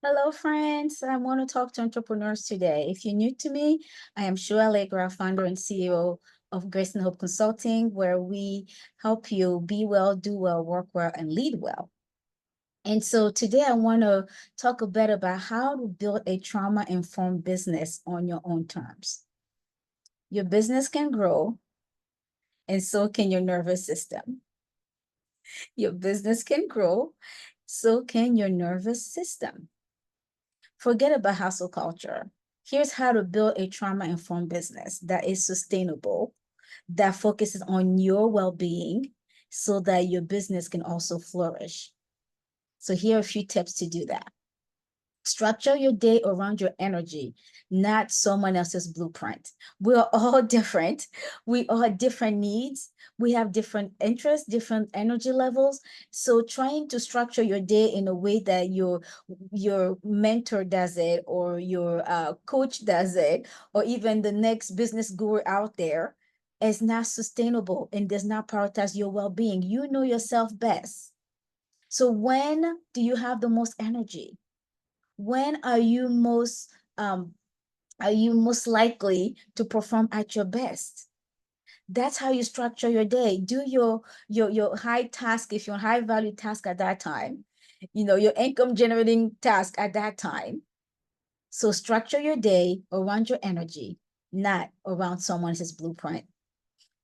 Hello, friends. I want to talk to entrepreneurs today. If you're new to me, I am Shua Allegra, founder and CEO of Grace and Hope Consulting, where we help you be well, do well, work well, and lead well. And so today I want to talk a bit about how to build a trauma-informed business on your own terms. Your business can grow, and so can your nervous system. Your business can grow, so can your nervous system. Forget about hustle culture. Here's how to build a trauma-informed business that is sustainable, that focuses on your well-being so that your business can also flourish. So here are a few tips to do that. Structure your day around your energy, not someone else's blueprint. We are all different. We all have different needs. We have different interests, different energy levels. So trying to structure your day in a way that your mentor does it, or your coach does it, or even the next business guru out there is not sustainable and does not prioritize your well-being. You know yourself best. So when do you have the most energy? When um are you most likely to perform at your best? That's how you structure your day. Do your high task, if you're high value task at that time, your income generating task at that time. So structure your day around your energy, not around someone else's blueprint.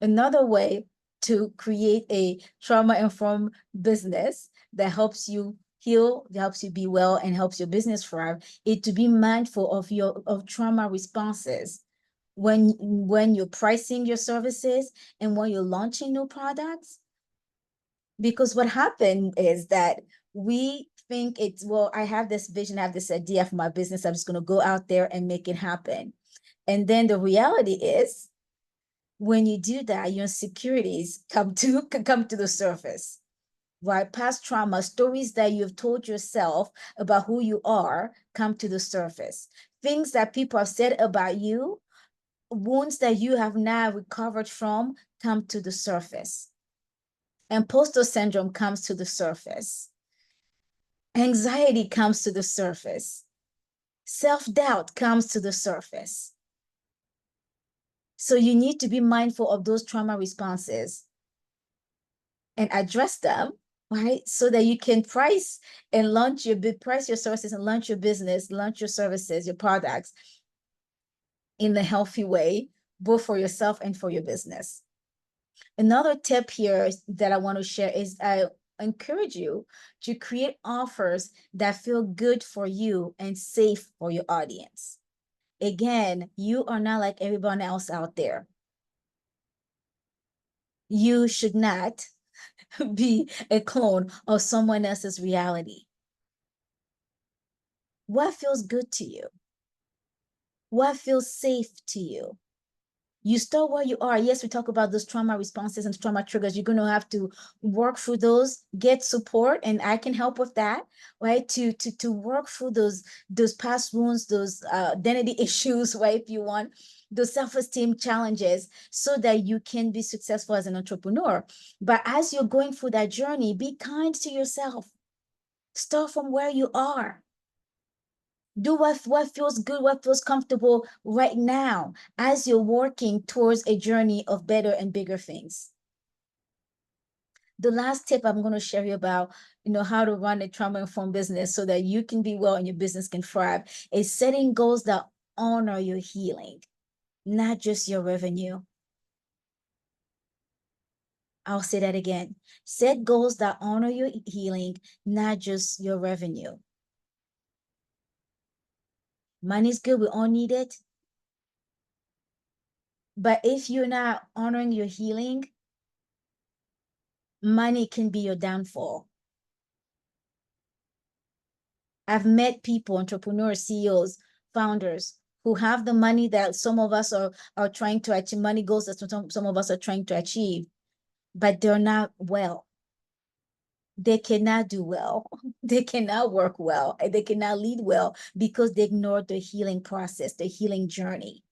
Another way to create a trauma-informed business that helps you heal, that helps you be well, and helps your business thrive is to be mindful of trauma responses when you're pricing your services and when you're launching new products. Because what happened is that we think it's, well, I have this vision, I have this idea for my business, I'm just going to go out there and make it happen. And then the reality is, when you do that, your insecurities come to the surface, right? Past trauma, stories that you've told yourself about who you are come to the surface. Things that people have said about you, wounds that you have now recovered from, come to the surface. Imposter syndrome comes to the surface. Anxiety comes to the surface. Self-doubt comes to the surface. So you need to be mindful of those trauma responses and address them, right? So that you can price your services and launch your business, launch your services, your products in a healthy way, both for yourself and for your business. Another tip here that I want to share is I encourage you to create offers that feel good for you and safe for your audience. Again, you are not like everyone else out there. You should not be a clone of someone else's reality. What feels good to you? What feels safe to you? You start where you are. Yes, we talk about those trauma responses and trauma triggers. You're going to have to work through those, get support, and I can help with that, right? To work through those past wounds, those identity issues, right? If you want, those self-esteem challenges, so that you can be successful as an entrepreneur. But as you're going through that journey, be kind to yourself. Start from where you are. Do what feels good, what feels comfortable right now as you're working towards a journey of better and bigger things. The last tip I'm going to share you about, how to run a trauma-informed business so that you can be well and your business can thrive, is setting goals that honor your healing, not just your revenue. I'll say that again. Set goals that honor your healing, not just your revenue. Money's good, we all need it. But if you're not honoring your healing, money can be your downfall. I've met people, entrepreneurs, CEOs, founders, who have the money that some of us are trying to achieve, money goals that some of us are trying to achieve, but they're not well. They cannot do well. They cannot work well. They cannot lead well because they ignored the healing process, the healing journey.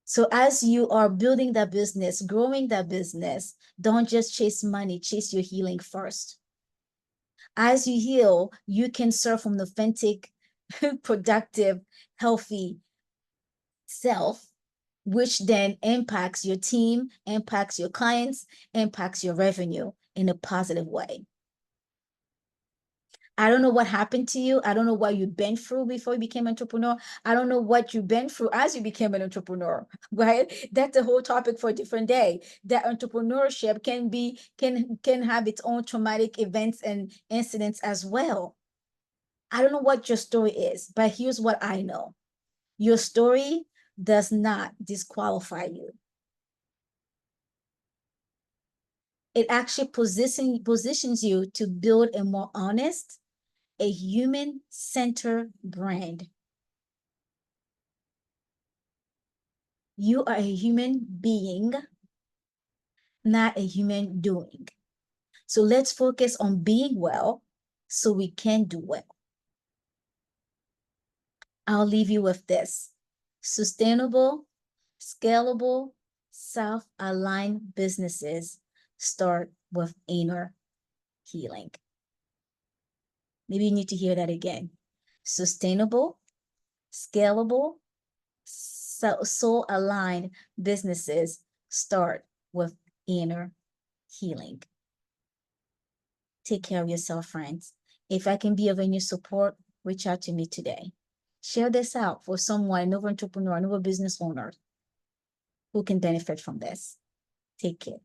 So as you are building that business, growing that business, don't just chase money, chase your healing first. As you heal, you can serve from an authentic, productive, healthy self, which then impacts your team, impacts your clients, impacts your revenue in a positive way. I don't know what happened to you. I don't know what you've been through before you became an entrepreneur. I don't know what you've been through as you became an entrepreneur, right? That's a whole topic for a different day. That entrepreneurship can have its own traumatic events and incidents as well. I don't know what your story is, but here's what I know. Your story does not disqualify you. It actually positions you to build a more honest, a human-centered brand. You are a human being, not a human doing. So let's focus on being well so we can do well. I'll leave you with this. Sustainable, scalable, self-aligned businesses start with inner healing. Maybe you need to hear that again. Sustainable, scalable, soul-aligned businesses start with inner healing. Take care of yourself, friends. If I can be of any support, reach out to me today. Share this out for someone, another entrepreneur, another business owner who can benefit from this. Take care.